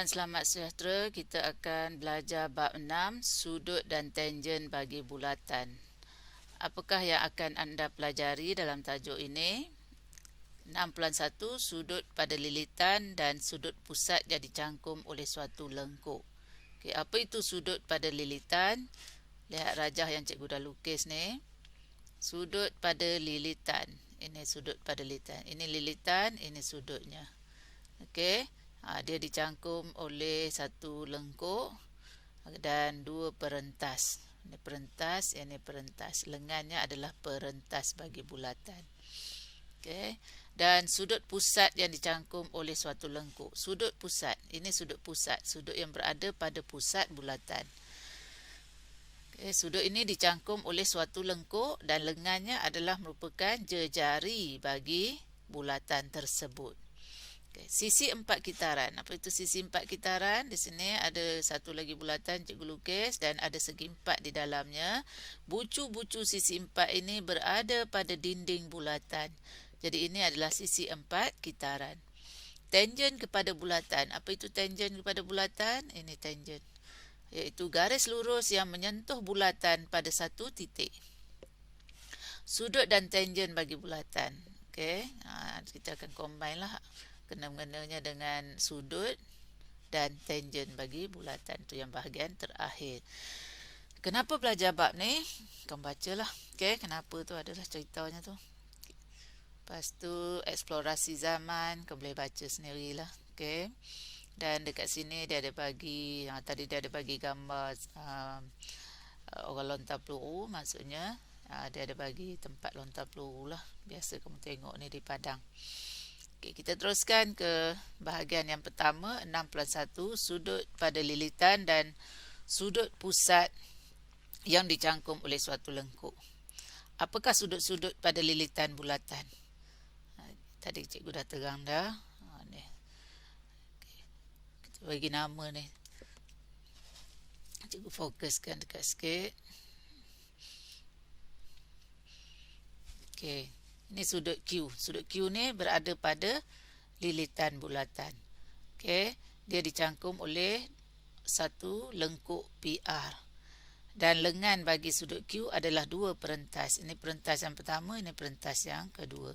dan selamat sejahtera. Kita akan belajar bab 6, sudut dan tangen bagi bulatan. Apakah yang akan anda pelajari dalam tajuk ini? 6.1, sudut pada lilitan dan sudut pusat yang dicangkum oleh suatu lengkuk. Okey, apa itu sudut pada lilitan? Lihat rajah yang cikgu dah lukis ni. Sudut pada lilitan. Ini sudut pada lilitan. Ini lilitan, ini sudutnya. Okey. Dia dicangkum oleh satu lengkuk dan dua perentas. Ini perentas, ini perentas. Lengannya adalah perentas bagi bulatan. Okey. Dan sudut pusat yang dicangkum oleh suatu lengkuk. Sudut pusat, ini sudut pusat, sudut yang berada pada pusat bulatan. Okay, sudut ini dicangkum oleh suatu lengkuk dan lengannya adalah merupakan jejari bagi bulatan tersebut. Okay, sisi empat kitaran. Apa itu sisi empat kitaran? Di sini ada satu lagi bulatan cikgu lukis dan ada segi empat di dalamnya. Bucu-bucu sisi empat ini berada pada dinding bulatan. Jadi ini adalah sisi empat kitaran. Tangen kepada bulatan. Apa itu tangen kepada bulatan? Ini tangen, iaitu garis lurus yang menyentuh bulatan pada satu titik. Sudut dan tangen bagi bulatan. Okey, kita akan combine lah kena-mengenanya dengan sudut dan tangen bagi bulatan. Itu yang bahagian terakhir. Kenapa belajar bab ni? Kamu bacalah. Okey, kenapa tu adalah ceritanya tu. Lepas tu eksplorasi zaman, kamu boleh baca sendirilah. Okey. Dan dekat sini dia ada bagi, tadi dia ada bagi gambar orang lontar peluru, maksudnya dia ada bagi tempat lontar peluru lah. Biasa kamu tengok ni di padang. Okay, kita teruskan ke bahagian yang pertama, 6+1, sudut pada lilitan dan sudut pusat yang dicangkum oleh suatu lengkuk. Apakah sudut-sudut pada lilitan bulatan? Tadi cikgu dah terang dah. Bagi nama ni, cikgu fokuskan dekat sikit. Okey, ini sudut Q. Sudut Q ni berada pada lilitan bulatan. Okey, dia dicangkum oleh satu lengkuk PR. Dan lengan bagi sudut Q adalah dua perentas. Ini perentas yang pertama, ini perentas yang kedua.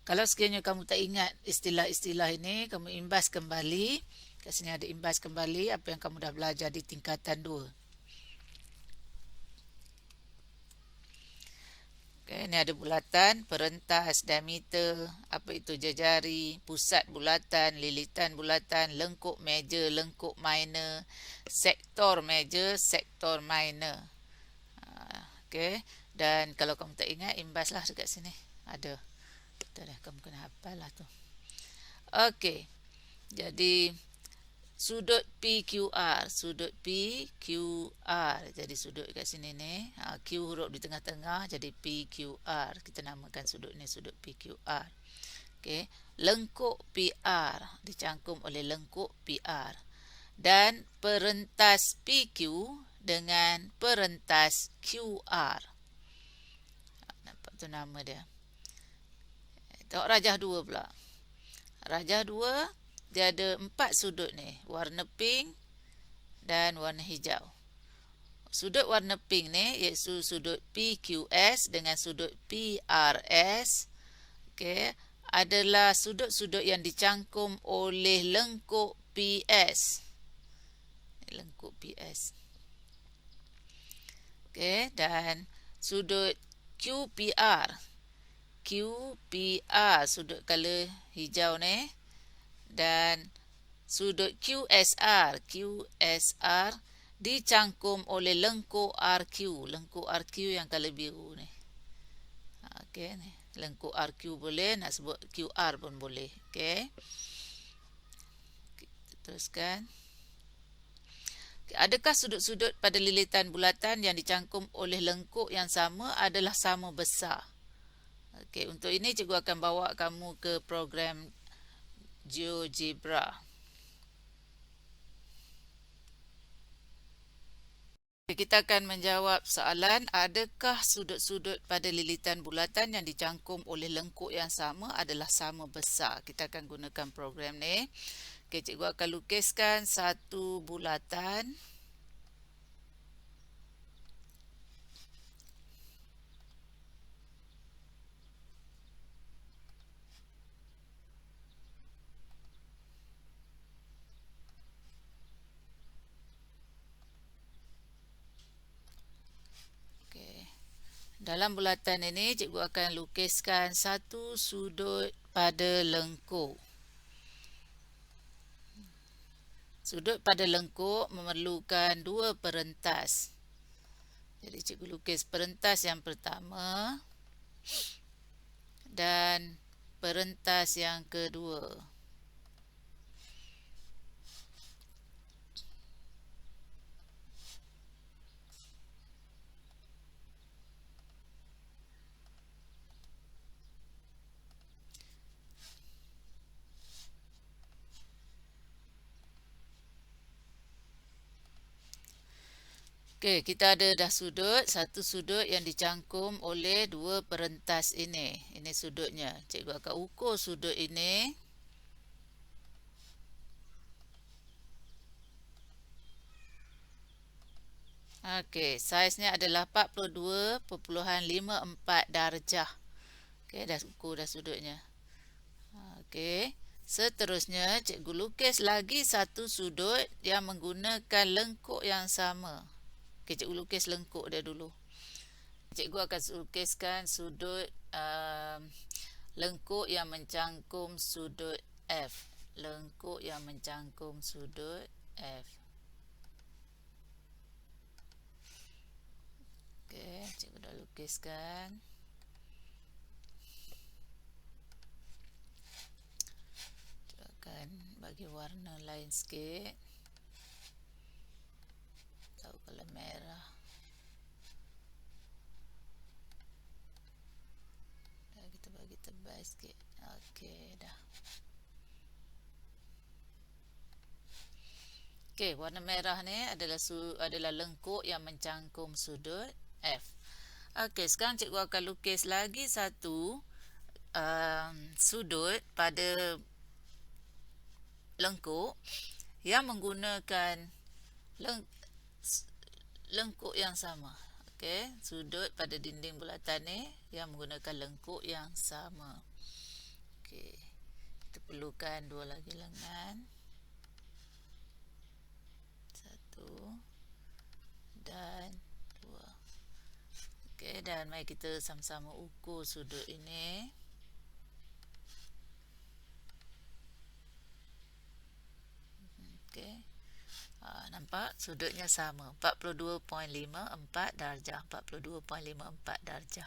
Kalau sekiranya kamu tak ingat istilah-istilah ini, kamu imbas kembali. Kat sini ada imbas kembali apa yang kamu dah belajar di tingkatan 2. Okay, ini ada bulatan, perentas, diameter, apa itu jejari, pusat bulatan, lilitan bulatan, lengkuk major, lengkuk minor, sektor major, sektor minor. Okay. Dan kalau kamu tak ingat, imbaslah dekat sini. Ada. Kamu kena hafal lah tu. Okey. Jadi sudut PQR, sudut PQR. Jadi sudut kat sini ni, Q huruf di tengah-tengah jadi PQR. Kita namakan sudut ni sudut PQR. Okey, lengkuk PR dicangkum oleh lengkuk PR. Dan perentas PQ dengan perentas QR. Nampak tu nama dia. Tengok rajah 2 pula. Rajah 2 dia ada 4 sudut ni, warna pink dan warna hijau. Sudut warna pink ni iaitu sudut PQS dengan sudut PRS. Okey, adalah sudut-sudut yang dicangkum oleh lengkuk PS. Lengkuk PS. Okey, dan sudut QPR. QPR sudut color hijau ni. Dan sudut QSR, QSR dicangkum oleh lengkuk RQ, lengkuk RQ yang color biru ni. Okey, ni lengkuk RQ boleh, nak sebut QR pun boleh. Okey. Kita teruskan. Okay, adakah sudut-sudut pada lilitan bulatan yang dicangkum oleh lengkuk yang sama adalah sama besar? Okey, untuk ini cikgu akan bawa kamu ke program GeoGebra. Kita akan menjawab soalan, adakah sudut-sudut pada lilitan bulatan yang dicangkum oleh lengkuk yang sama adalah sama besar? Kita akan gunakan program ni. Okey, cikgu akan lukiskan satu bulatan. Okey. Dalam bulatan ini, cikgu akan lukiskan satu sudut pada lengkuk. Sudut pada lengkuk memerlukan dua perentas. Jadi cikgu lukis perentas yang pertama dan perentas yang kedua. Okey, kita ada dah sudut, satu sudut yang dicangkum oleh dua perentas ini. Ini sudutnya. Cikgu akan ukur sudut ini. Okey, saiznya adalah 42.54 darjah. Okey, dah ukur dah sudutnya. Okey. Seterusnya, cikgu lukis lagi satu sudut yang menggunakan lengkuk yang sama. Okey, cikgu lukis lengkuk dia dulu. Cikgu akan lukiskan sudut lengkuk yang mencangkum sudut F. Lengkuk yang mencangkum sudut F. Okey, cikgu dah lukiskan. Cikgu akan bagi warna lain sikit. Tahu kalau merah. Dah kita bagi tebal sikit. Okey, dah. Okey, warna merah ni adalah lengkuk yang mencangkum sudut F. Okey, sekarang cikgu akan lukis lagi satu sudut pada lengkuk yang menggunakan lengkuk yang sama. Okey, sudut pada dinding bulatan ni yang menggunakan lengkuk yang sama. Okey, kita perlukan dua lagi lengan. Satu dan dua. Okey, dan mari kita sama-sama ukur sudut ini. Okey. Nampak sudutnya sama, 42.54 darjah, 42.54 darjah.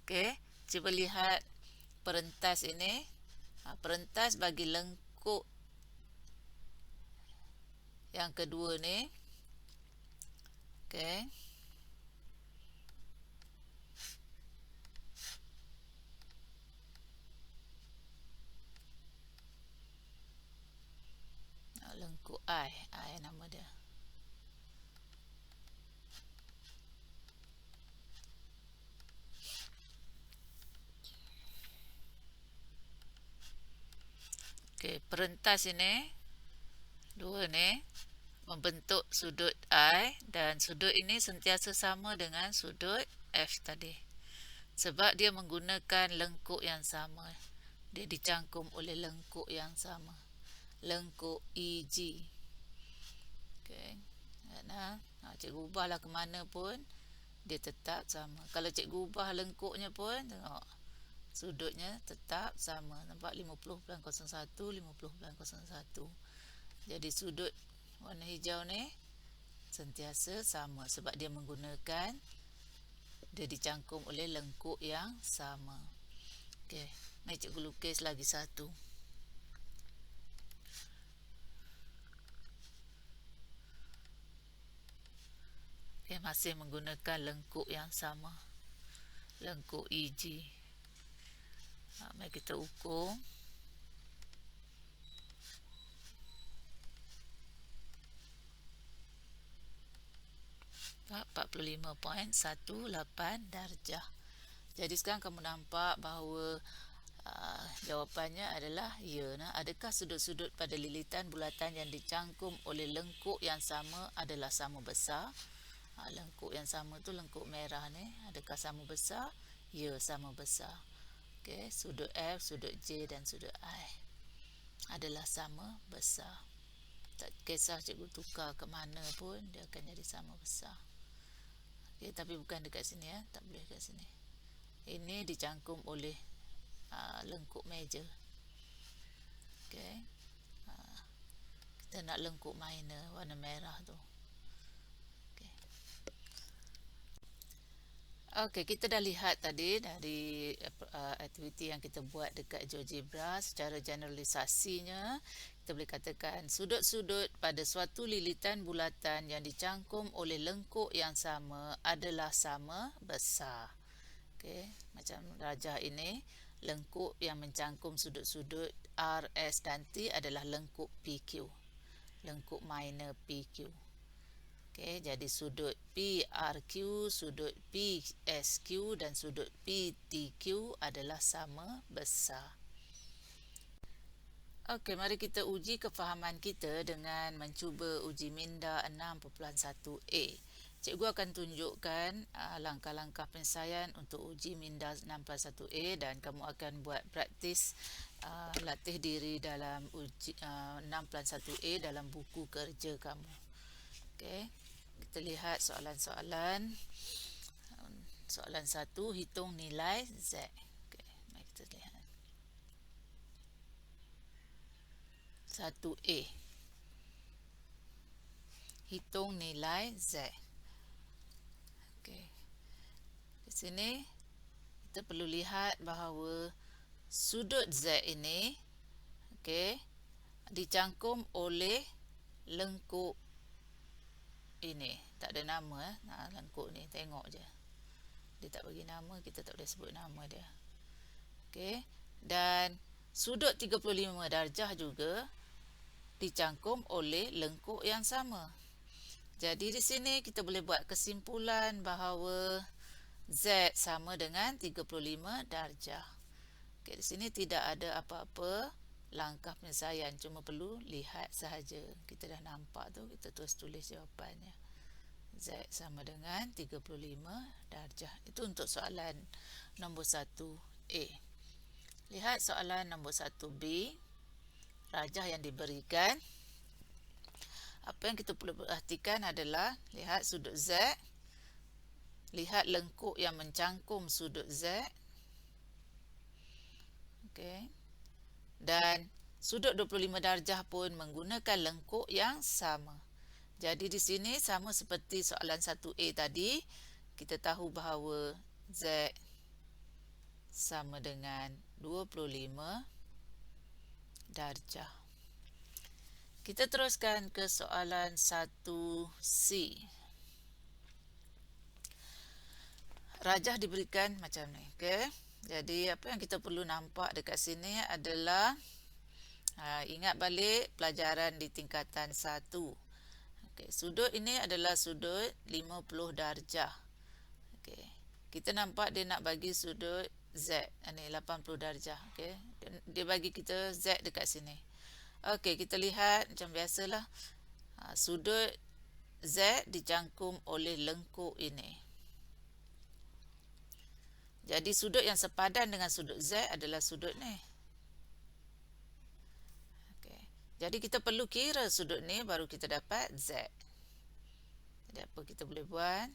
Okey, cuba lihat perentas ini. Perentas bagi lengkuk yang kedua ni. Okey. Lengkuk I nama dia. Okey, perentas ini dua ni membentuk sudut I dan sudut ini sentiasa sama dengan sudut F tadi. Sebab dia menggunakan lengkuk yang sama. Dia dicangkum oleh lengkuk yang sama. Lengkuk EG. Okey. Cikgu ubahlah ke mana pun dia tetap sama. Kalau cikgu ubah lengkuknya pun tengok sudutnya tetap sama. Nampak 50.01, 50.01. Jadi sudut warna hijau ni sentiasa sama sebab dia menggunakan, dia dicangkum oleh lengkuk yang sama. Okey, mari cikgu lukis lagi satu. Okey, masih menggunakan lengkuk yang sama. Lengkuk EG. Mari kita ukur. Nampak 45.18 darjah. Jadi sekarang kamu nampak bahawa Jawapannya adalah ya. Adakah sudut-sudut pada lilitan bulatan yang dicangkum oleh lengkuk yang sama adalah sama besar? Lengkuk yang sama tu lengkuk merah ni, adakah sama besar? Ya, sama besar. Okey, sudut F, sudut J dan sudut I adalah sama besar. Tak kisah cikgu tukar ke mana pun, dia akan jadi sama besar. Okey, tapi bukan dekat sini ya, tak boleh dekat sini. Ini dicangkum oleh lengkuk meja. Okey. Kita nak lengkuk minor warna merah tu. Okey, kita dah lihat tadi dari aktiviti yang kita buat dekat GeoGebra. Secara generalisasinya, kita boleh katakan sudut-sudut pada suatu lilitan bulatan yang dicangkum oleh lengkuk yang sama adalah sama besar. Okey, macam rajah ini, lengkuk yang mencangkum sudut-sudut R, S dan T adalah lengkuk PQ. Lengkuk minor PQ. Okey, jadi sudut PRQ, sudut PSQ dan sudut PTQ adalah sama besar. Okey, mari kita uji kefahaman kita dengan mencuba uji minda 6.1a. Cikgu akan tunjukkan langkah-langkah penyelesaian untuk uji minda 6.1a dan kamu akan buat praktis latih diri dalam uji 6.1a dalam buku kerja kamu. Okey, kita lihat soalan-soalan. Soalan 1, hitung nilai Z. Okey, mari kita lihat. 1A. Hitung nilai Z. Okey. Di sini kita perlu lihat bahawa sudut Z ini okey, dicangkum oleh lengkuk ini. Tak ada nama lengkuk ni, tengok je. Dia tak bagi nama, kita tak boleh sebut nama dia. Okey. Dan sudut 35 darjah juga dicangkum oleh lengkuk yang sama. Jadi di sini kita boleh buat kesimpulan bahawa Z sama dengan 35 darjah. Okey, di sini tidak ada apa-apa langkah penyelesaian, cuma perlu lihat sahaja. Kita dah nampak tu, kita terus tulis jawapannya. Z sama dengan 35 darjah. Itu untuk soalan nombor 1A. Lihat soalan nombor 1B. Rajah yang diberikan. Apa yang kita perlu perhatikan adalah lihat sudut Z. Lihat lengkuk yang mencangkum sudut Z. Okey. Dan sudut 25 darjah pun menggunakan lengkuk yang sama. Jadi di sini sama seperti soalan 1A tadi, kita tahu bahawa Z sama dengan 25 darjah. Kita teruskan ke soalan 1C. Rajah diberikan macam ni. Okay? Jadi apa yang kita perlu nampak dekat sini adalah ingat balik pelajaran di tingkatan 1. Okay, sudut ini adalah sudut 50 darjah. Okay. Kita nampak dia nak bagi sudut Z. Ini 80 darjah. Okay. Dia bagi kita Z dekat sini. Okey, kita lihat macam biasalah. Sudut Z dicangkum oleh lengkuk ini. Jadi sudut yang sepadan dengan sudut Z adalah sudut ni. Okey. Jadi kita perlu kira sudut ni baru kita dapat Z. Jadi apa kita boleh buat?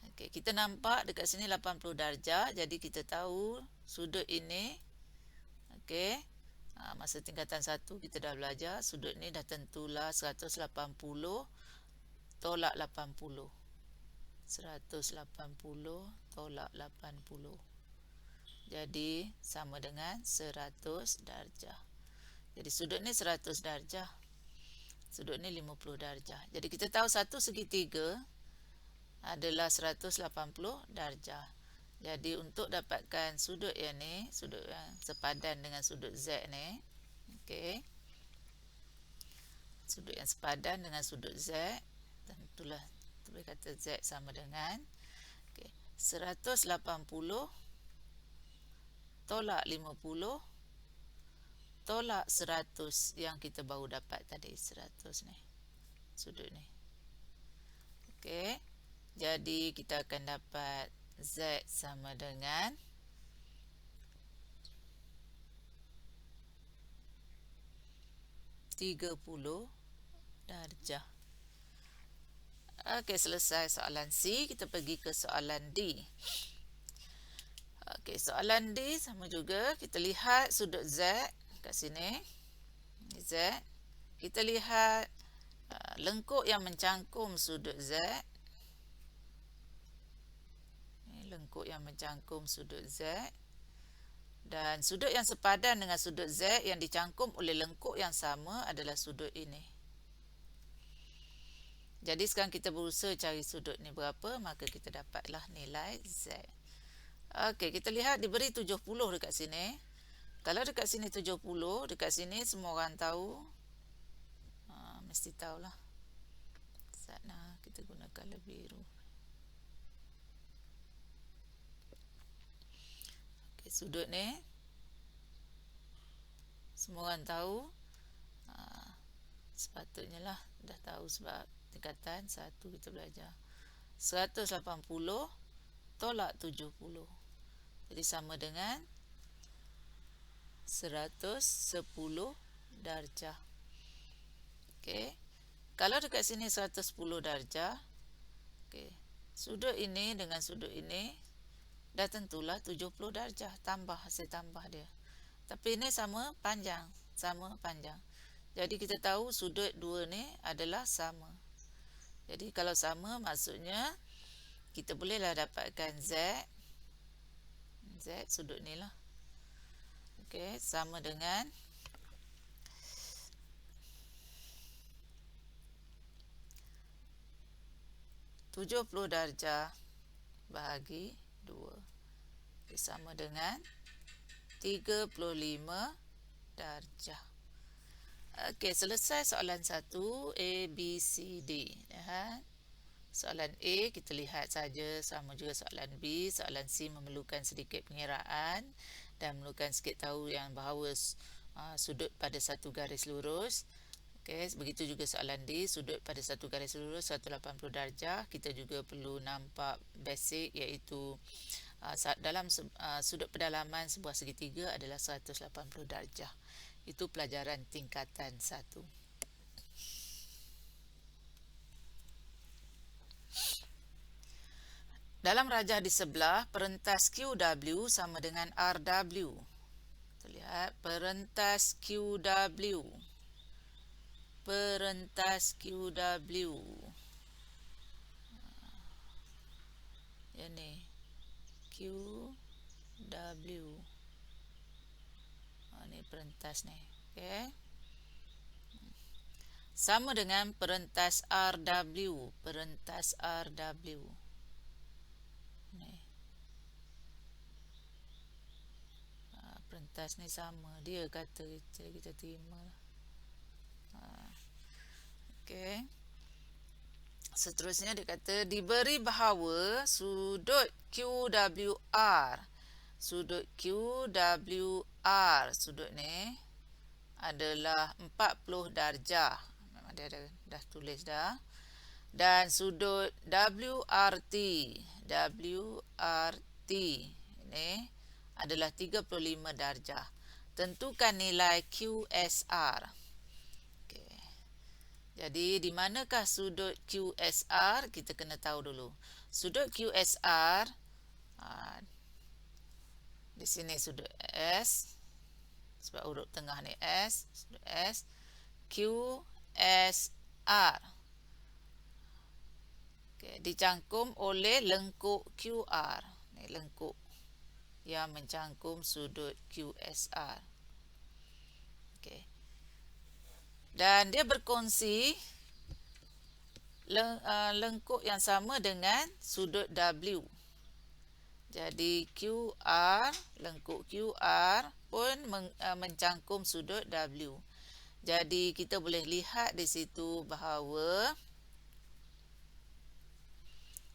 Okey, kita nampak dekat sini 80 darjah. Jadi kita tahu sudut ini. Okey. Masa tingkatan 1 kita dah belajar sudut ni dah tentulah 180 tolak 80. 180 tolak 80. Jadi sama dengan 100 darjah. Jadi sudut ni 100 darjah. Sudut ni 50 darjah. Jadi kita tahu satu segitiga adalah 180 darjah. Jadi untuk dapatkan sudut yang ni, sudut yang sepadan dengan sudut Z ni, okey. Sudut yang sepadan dengan sudut Z, tentulah kita boleh kata Z sama dengan 180 tolak 50 tolak 100 yang kita baru dapat tadi, 100 ni, sudut ni. Okey, jadi kita akan dapat Z sama dengan 30 darjah. Okey, selesai soalan C. Kita pergi ke soalan D. Okey, soalan D sama juga. Kita lihat sudut Z kat sini. Z. Kita lihat lengkuk yang mencangkum sudut Z. Ini lengkuk yang mencangkum sudut Z. Dan sudut yang sepadan dengan sudut Z yang dicangkum oleh lengkuk yang sama adalah sudut ini. Jadi sekarang kita berusaha cari sudut ni berapa, maka kita dapatlah nilai Z. Okey, kita lihat diberi 70 dekat sini. Kalau dekat sini 70, dekat sini semua orang tahu. Mesti tahulah. Sana kita guna color biru. Okey, sudut ni semua orang tahu. Sepatutnya lah dah tahu sebab tingkatan 1 kita belajar. 180 tolak 70. Jadi sama dengan 110 darjah. Okey. Kalau dekat sini 110 darjah, okey. Sudut ini dengan sudut ini dah tentulah 70 darjah, tambah hasil tambah dia. Tapi ini sama panjang, Jadi kita tahu sudut dua ni adalah sama. Jadi kalau sama maksudnya kita bolehlah dapatkan Z sudut ni lah. Okey, sama dengan 70 darjah bahagi 2. Okay, sama dengan 35 darjah. Okey, selesai soalan 1 A, B, C, D. Soalan A kita lihat saja, sama juga soalan B. Soalan C memerlukan sedikit pengiraan dan memerlukan sikit tahu yang bahawa sudut pada satu garis lurus. Okey, begitu juga soalan D, sudut pada satu garis lurus 180 darjah. Kita juga perlu nampak basic, iaitu dalam sudut pedalaman sebuah segitiga adalah 180 darjah. Itu pelajaran tingkatan 1. Dalam rajah di sebelah, perentas QW sama dengan RW. Kita lihat perentas QW. Ini QW. Ini perentas ni. Okey. Sama dengan perentas RW. Ni. Perentas ni sama. Dia kata kita terima lah. Okey. Seterusnya dia kata diberi bahawa sudut QWR. Sudut ni adalah 40 darjah. Memang dia dah tulis dah. Dan sudut WRT ini adalah 35 darjah. Tentukan nilai QSR. Okey. Jadi di manakah sudut QSR? Kita kena tahu dulu. Sudut QSR di sini sudut S, sebab huruf tengah ni S, sudut S, QSR. Okay, dicangkum oleh lengkuk QR. Ni lengkuk yang mencangkum sudut QSR. Okay. Dan dia berkongsi lengkuk yang sama dengan sudut W. Jadi QR, lengkuk QR pun mencangkum sudut W. Jadi kita boleh lihat di situ bahawa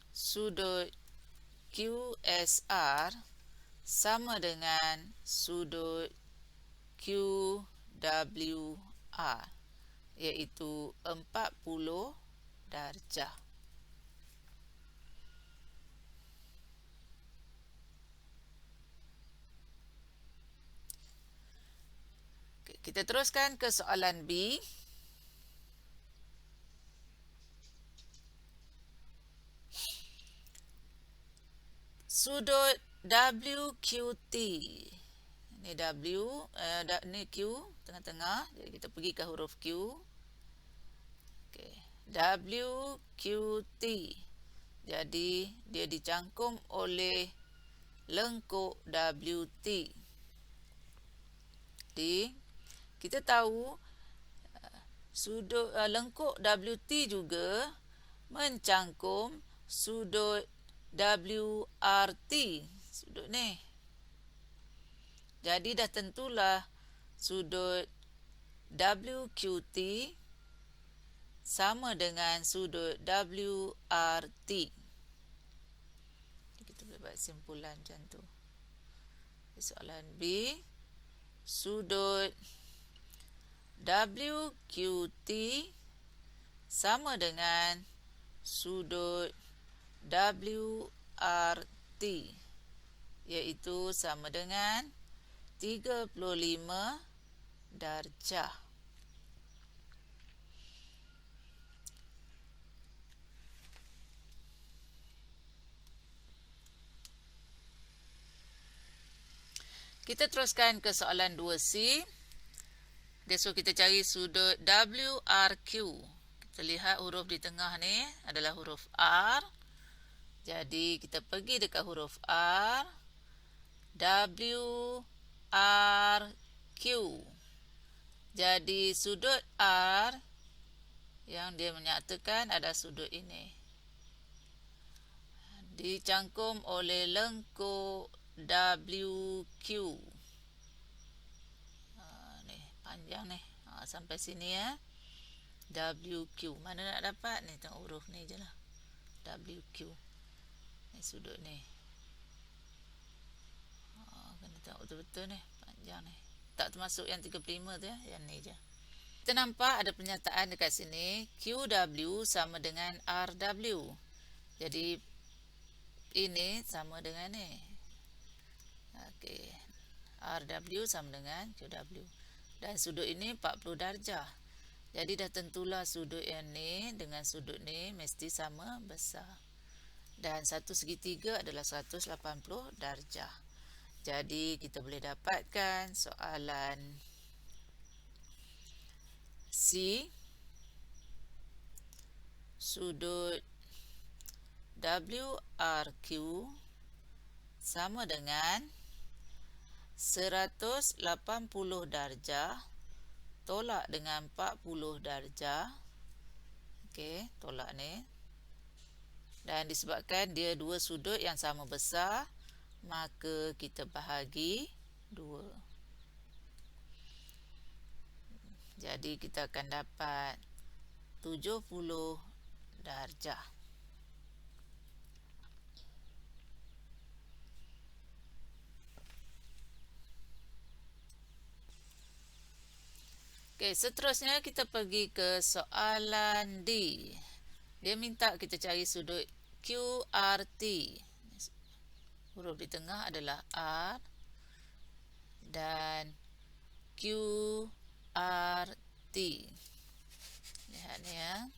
sudut QSR sama dengan sudut QWR, iaitu 40 darjah. Kita teruskan ke soalan B. Sudut WQT. Ini W, ini Q tengah-tengah. Jadi kita pergi ke huruf Q. Okay. WQT. Jadi dia dicangkum oleh lengkuk WT. Jadi kita tahu sudut lengkuk WT juga mencangkum sudut WRT. Sudut ni. Jadi dah tentulah sudut WQT sama dengan sudut WRT. Kita boleh buat simpulan macam tu. Soalan B, sudut WQT sama dengan sudut WRT, iaitu sama dengan 35 darjah. Kita teruskan ke soalan 2C. Dia suruh kita cari sudut WRQ. Kita lihat huruf di tengah ni adalah huruf R. Jadi kita pergi dekat huruf R. WRQ. Jadi sudut R yang dia menyatakan ada sudut ini. Dicangkum oleh lengkuk WQ. Ni panjang ni. Sampai sini ya. WQ. Mana nak dapat ni? Tengok huruf ni je lah. WQ. Ni sudut ni. Kena tengok betul-betul ni. Panjang ni. Tak termasuk yang 35 tu ya. Yang ni je. Kita nampak ada pernyataan dekat sini. QW sama dengan RW. Jadi ini sama dengan ni. Okey. RW sama dengan QW. Dan sudut ini 40 darjah. Jadi dah tentulah sudut yang ni dengan sudut ni mesti sama besar. Dan 1/3 adalah 180 darjah. Jadi kita boleh dapatkan soalan C. Sudut WRQ sama dengan 180 darjah tolak dengan 40 darjah. Okey, tolak ni. Dan disebabkan dia dua sudut yang sama besar, maka kita bahagi 2. Jadi kita akan dapat 70 darjah. Okey, seterusnya kita pergi ke soalan D. Dia minta kita cari sudut QRT. Huruf di tengah adalah R dan QRT. Lihat ni ya.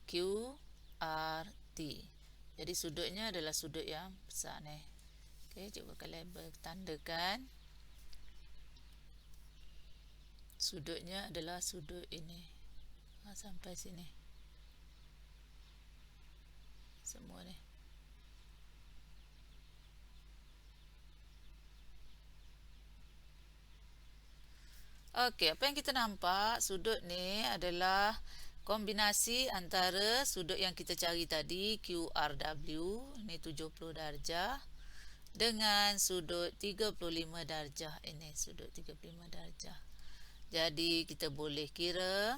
QRT. Jadi sudutnya adalah sudut yang besar ni. Okey, cuba kalian bertandakan. Sudutnya adalah sudut ini. Sampai sini. Semua ni. Okey, apa yang kita nampak, sudut ni adalah kombinasi antara sudut yang kita cari tadi, QRW, ini 70 darjah, dengan sudut 35 darjah ini, sudut 35 darjah. Jadi kita boleh kira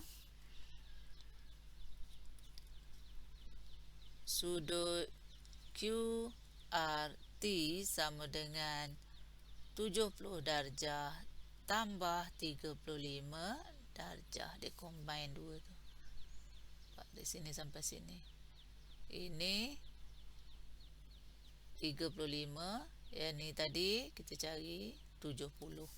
sudut QRT T sama dengan 70 darjah tambah 35 darjah. Dia combine dua tu. Dari sini sampai sini. Ini 35. Yang ni tadi kita cari 70.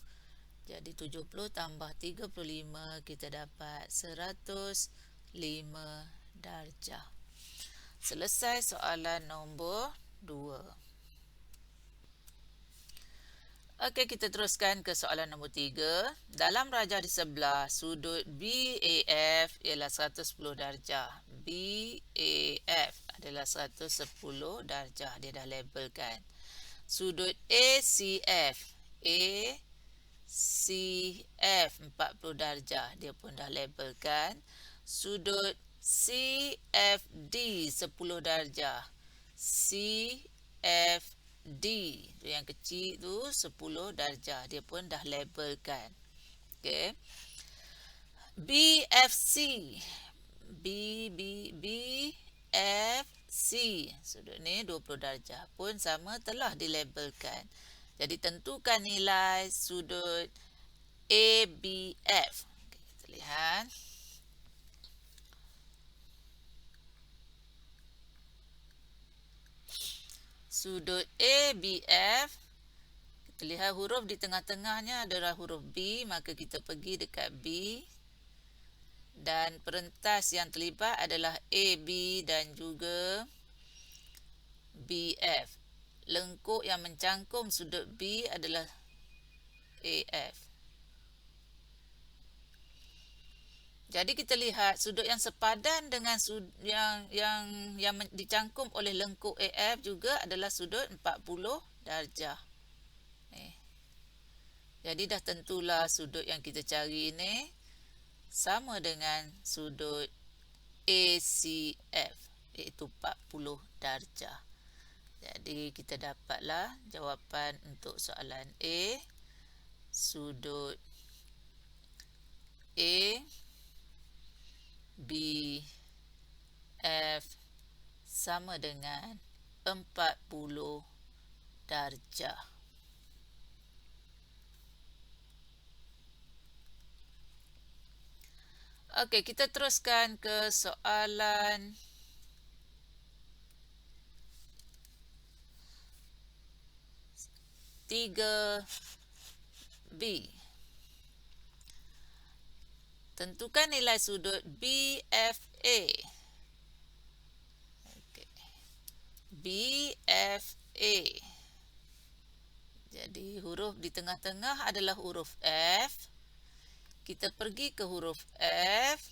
Jadi 70 tambah 35 kita dapat 105 darjah. Selesai soalan nombor 2. Okey, kita teruskan ke soalan nombor 3. Dalam rajah di sebelah, sudut BAF ialah 110 darjah. BAF adalah 110 darjah. Dia dah labelkan. Sudut ACF 40 darjah. Dia pun dah labelkan. Sudut CFD 10 darjah. CFD tu yang kecil tu 10 darjah. Dia pun dah labelkan. Okey. BFC BFC sudut ni 20 darjah pun sama telah dilabelkan. Jadi tentukan nilai sudut ABF. Okay, kita lihat. Sudut ABF, kita lihat huruf di tengah-tengahnya adalah huruf B, maka kita pergi dekat B. Dan perentas yang terlibat adalah AB dan juga BF. Lengkuk yang mencangkum sudut B adalah AF. Jadi kita lihat sudut yang sepadan dengan sudut yang dicangkum oleh lengkuk AF juga adalah sudut 40 darjah. Jadi dah tentulah sudut yang kita cari ini sama dengan sudut ACF, iaitu 40 darjah. Jadi kita dapatlah jawapan untuk soalan A. Sudut ABF sama dengan 40 darjah. Okey, kita teruskan ke soalan tiga B. Tentukan nilai sudut BFA. Okey. BFA. Jadi huruf di tengah-tengah adalah huruf F. Kita pergi ke huruf F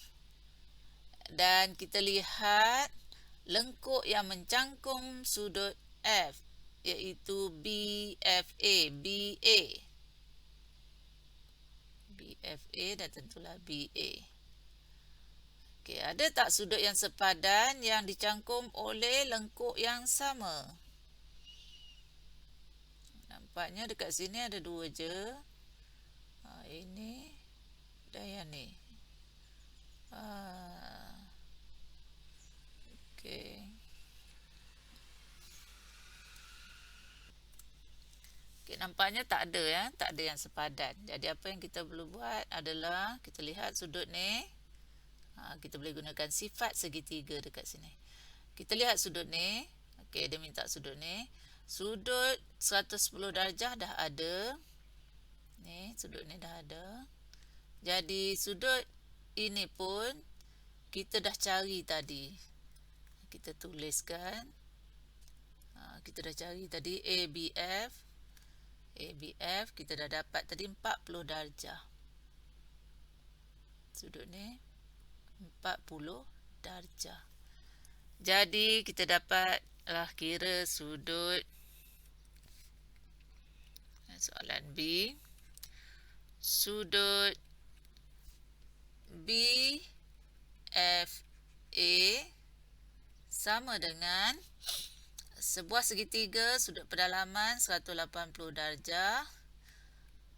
dan kita lihat lengkuk yang mencangkum sudut F, iaitu BFA, BA. BFA dan tentulah BA. Okey, ada tak sudut yang sepadan yang dicangkum oleh lengkuk yang sama? Nampaknya dekat sini ada dua je. Ini dan yang ni. Okey. Okey, nampaknya tak ada ya, tak ada yang sepadan. Jadi apa yang kita perlu buat adalah kita lihat sudut ni. Kita boleh gunakan sifat segitiga dekat sini. Kita lihat sudut ni. Okey, dia minta sudut ni. Sudut 110 darjah dah ada. Ni, sudut ni dah ada. Jadi sudut ini pun kita dah cari tadi. Kita tuliskan. Kita dah cari tadi ABF. ABF kita dah dapat tadi 40 darjah. Sudut ni 40 darjah. Jadi kita dapatlah kira sudut soalan B. Sudut BFA sama dengan sebuah segitiga sudut pedalaman 180 darjah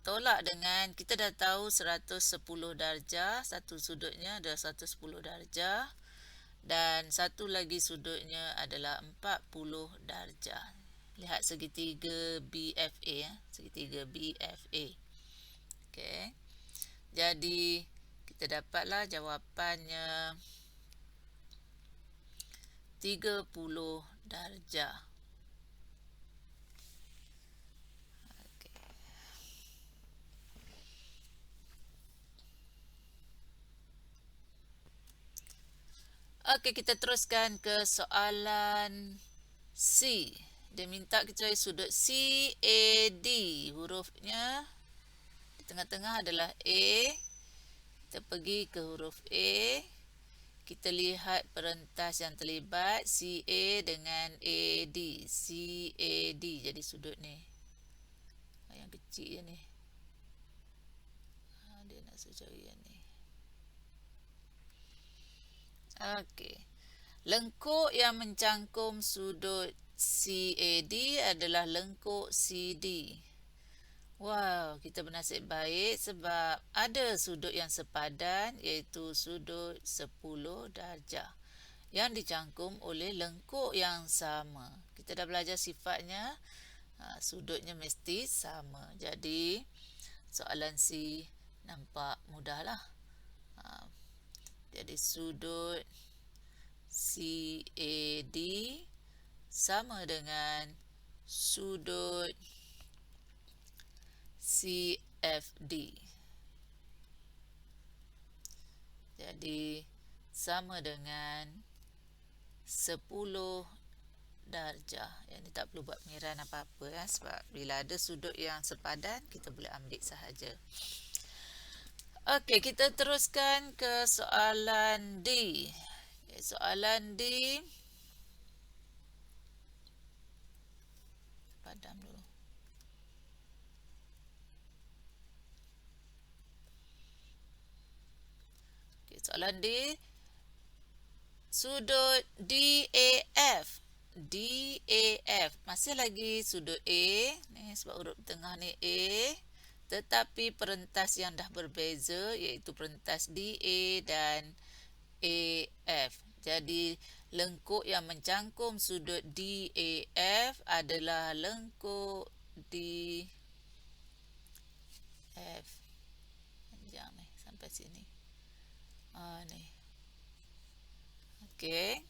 tolak dengan, kita dah tahu 110 darjah, satu sudutnya adalah 110 darjah dan satu lagi sudutnya adalah 40 darjah. Lihat segitiga BFA ya, segitiga BFA. Okey. Jadi kita dapatlah jawapannya 30 darjah. Okey, kita teruskan ke soalan C. Dia minta kita cari sudut CAD. Hurufnya di tengah-tengah adalah A. Kita pergi ke huruf A. Kita lihat perentas yang terlibat CA dengan AD. CAD jadi sudut ni. Yang kecil je ni. Dia nak cari yang ni. Okey. Lengkuk yang mencangkum sudut CAD adalah lengkuk CD. Wow, kita bernasib baik sebab ada sudut yang sepadan iaitu sudut 10 darjah yang dicangkum oleh lengkuk yang sama. Kita dah belajar sifatnya, sudutnya mesti sama. Jadi, soalan C nampak mudahlah. Jadi, sudut CAD sama dengan sudut CFD. Jadi sama dengan 10 darjah. Yang ni tak perlu buat pengiran apa-apa ya, sebab bila ada sudut yang sepadan kita boleh ambil sahaja. Okey, kita teruskan ke soalan D. Soalan D, padam dulu. Soalan D, sudut DAF. DAF masih lagi sudut A ni, sebab huruf tengah ni A, tetapi perentas yang dah berbeza iaitu perentas DA dan AF. Jadi lengkuk yang mencangkum sudut DAF adalah lengkuk DF. Panjang ni sampai sini. Ni. Okey.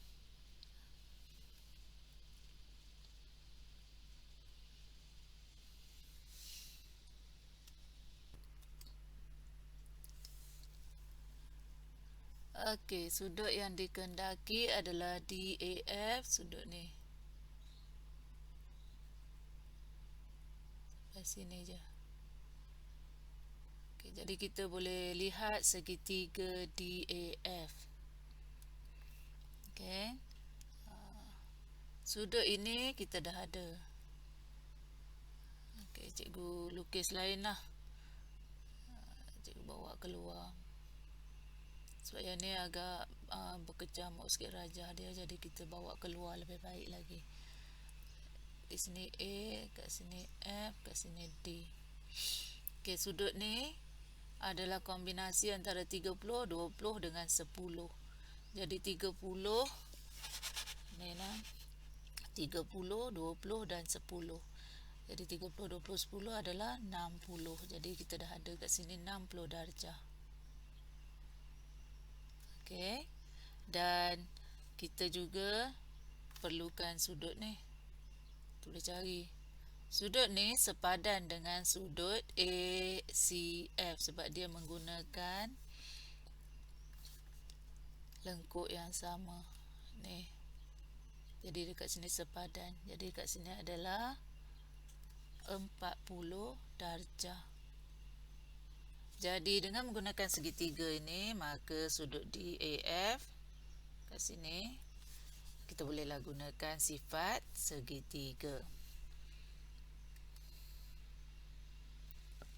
Okey, sudut yang dikehendaki adalah DAF, sudut ni. Sampai sini je. Okey, jadi kita boleh lihat segitiga DAF. Okey. Sudut ini kita dah ada. Okey, cikgu lukis lain lah. Cikgu bawa keluar. Sebab yang ni agak berkecamuk sikit rajah dia, jadi kita bawa keluar lebih baik lagi. Di sini A, kat sini F, kat sini D. Okey, sudut ni adalah kombinasi antara 30, 20 dengan 10. Jadi 30 ni lah. 30, 20 dan 10. Jadi 30, 20, 10 adalah 60. Jadi kita dah ada kat sini 60 darjah. Okey. Dan kita juga perlukan sudut ni. Boleh cari. Sudut ni sepadan dengan sudut ACF sebab dia menggunakan lengkuk yang sama. Ni. Jadi dekat sini sepadan. Jadi dekat sini adalah 40 darjah. Jadi dengan menggunakan segitiga ini, maka sudut DAF kat sini kita bolehlah gunakan sifat segitiga.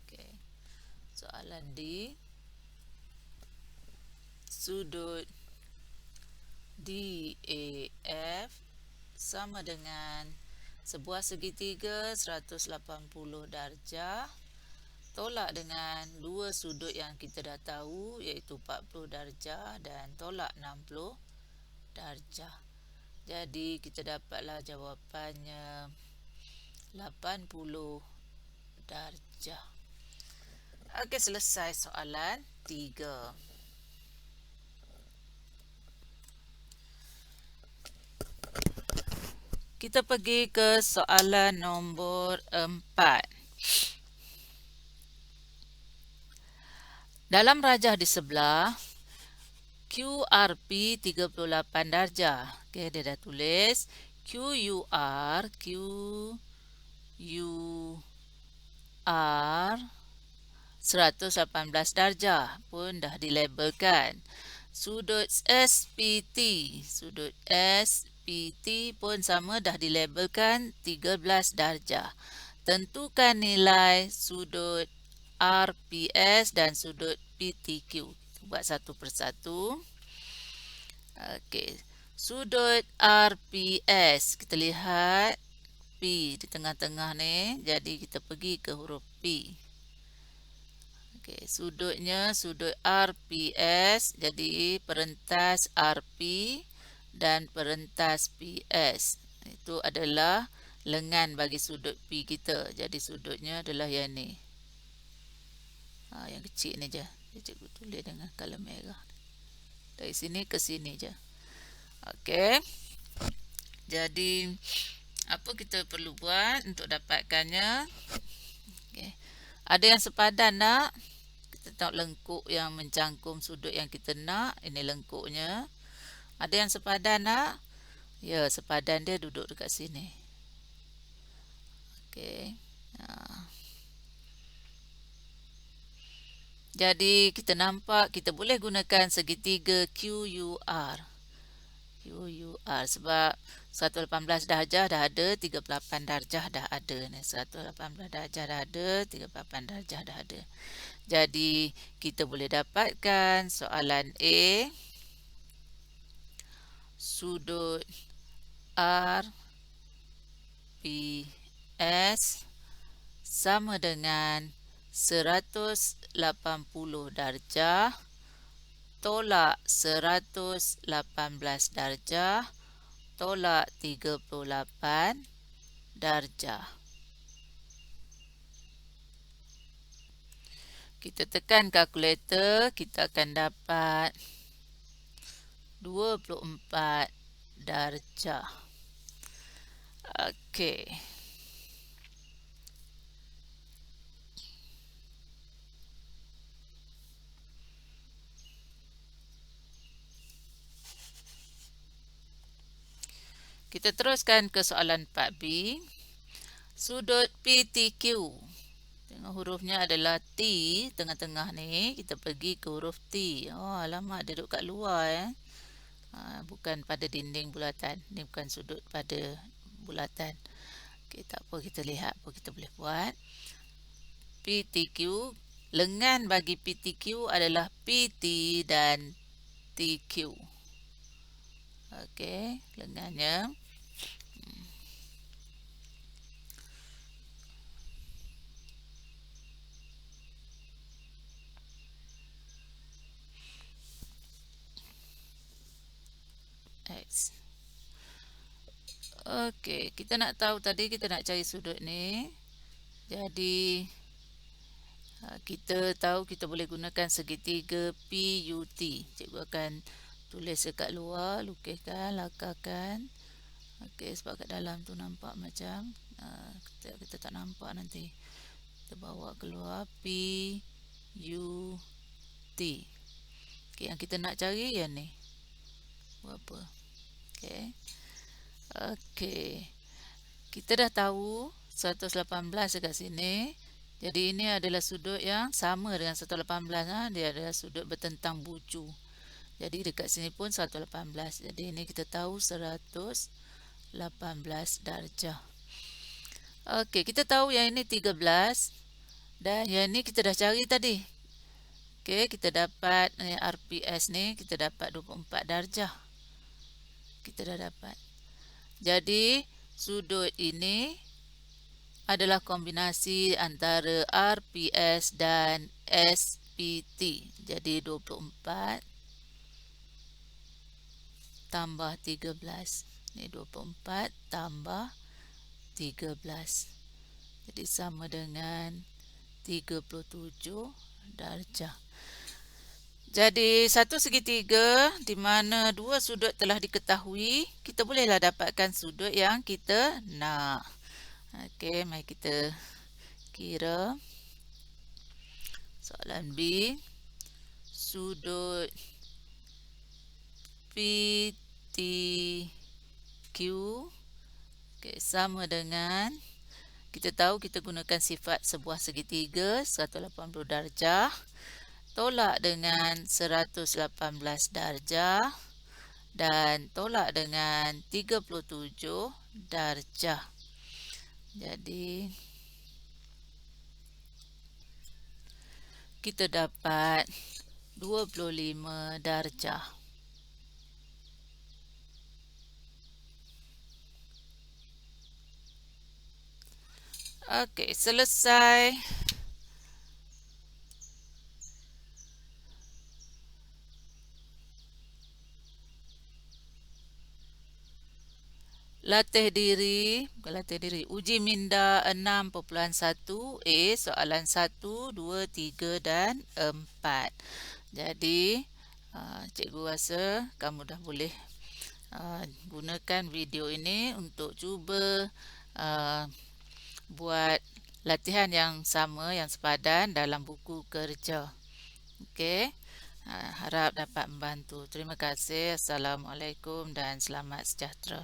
Okey. Soalan D. Sudut DAF sama dengan sebuah segitiga 180 darjah tolak dengan dua sudut yang kita dah tahu iaitu 40 darjah dan tolak 60 darjah. Jadi kita dapatlah jawapannya 80 darjah. Okey, selesai soalan 3. Kita pergi ke soalan nombor 4. Dalam rajah di sebelah, QRP 38 darjah. Okey, dia dah tulis QUR 118 darjah pun dah dilabelkan. Sudut SPT pun sama, dah dilabelkan 13 darjah. Tentukan nilai sudut RPS dan sudut PTQ. Buat satu persatu. Okey, sudut RPS, kita lihat P di tengah-tengah ni, jadi kita pergi ke huruf P. Okey, sudutnya sudut RPS, jadi perentas RP dan perentas PS. Itu adalah lengan bagi sudut P kita. Jadi sudutnya adalah yang ni. Yang kecil ni je. Cikgu tulis dengan color merah. Dari sini ke sini je. Okey. Jadi apa kita perlu buat untuk dapatkannya? Okey. Ada yang sepadan nak? Kita tengok lengkuk yang mencangkum sudut yang kita nak. Ini lengkuknya. Ada yang sepadan nak? Ya, sepadan dia duduk dekat sini. Okey. Jadi kita nampak kita boleh gunakan segitiga QUR. Sebab 118 darjah dah ada, 38 darjah dah ada. 118 darjah dah ada, 38 darjah dah ada. Jadi kita boleh dapatkan soalan A, sudut RPS sama dengan 180 darjah tolak 118 darjah tolak 38 darjah. Kita tekan kalkulator, kita akan dapat 24 darjah. Okey. Kita teruskan ke soalan 4B. Sudut PTQ. Tengok hurufnya adalah T tengah-tengah ni. Kita pergi ke huruf T. Oh, alamak, dia duduk kat luar. Bukan pada dinding bulatan. Ini bukan sudut pada bulatan. Okay, tak apa, kita lihat apa kita boleh buat. PTQ. Lengan bagi PTQ adalah PT dan TQ. Okey, lengannya. X. Okey, kita nak tahu tadi kita nak cari sudut ni. Jadi kita tahu kita boleh gunakan segitiga PUT. Cikgu akan tulis dekat luar, lukiskan, lakarkan. Okey, sebab kat dalam tu nampak macam kita tak nampak nanti. Kita bawa keluar PUT. Okey, yang kita nak cari yang ni. Berapa? Okey. Okey. Kita dah tahu 118 dekat sini. Jadi ini adalah sudut yang sama dengan 118. Dia adalah sudut bertentang bucu. Jadi dekat sini pun 118. Jadi ini kita tahu 118 darjah. Okey, kita tahu yang ini 13. Dan yang ini kita dah cari tadi. Okey, kita dapat RPS ni, kita dapat 24 darjah. Kita dah dapat. Jadi sudut ini adalah kombinasi antara RPS dan SPT. Jadi 24 tambah 13. Ini 24 tambah 13. Jadi sama dengan 37 darjah. Jadi satu segitiga di mana dua sudut telah diketahui, kita bolehlah dapatkan sudut yang kita nak. Okey, mari kita kira. Soalan B, sudut PTQ sama dengan, kita tahu kita gunakan sifat sebuah segitiga 180 darjah tolak dengan 118 darjah dan tolak dengan 37 darjah. Jadi kita dapat 25 darjah. Okey, selesai. Latih diri, uji minda 6.1 soalan 1, 2, 3 dan 4. Jadi, cikgu rasa kamu dah boleh gunakan video ini untuk cuba buat latihan yang sama, yang sepadan dalam buku kerja. Okey, harap dapat membantu. Terima kasih. Assalamualaikum dan selamat sejahtera.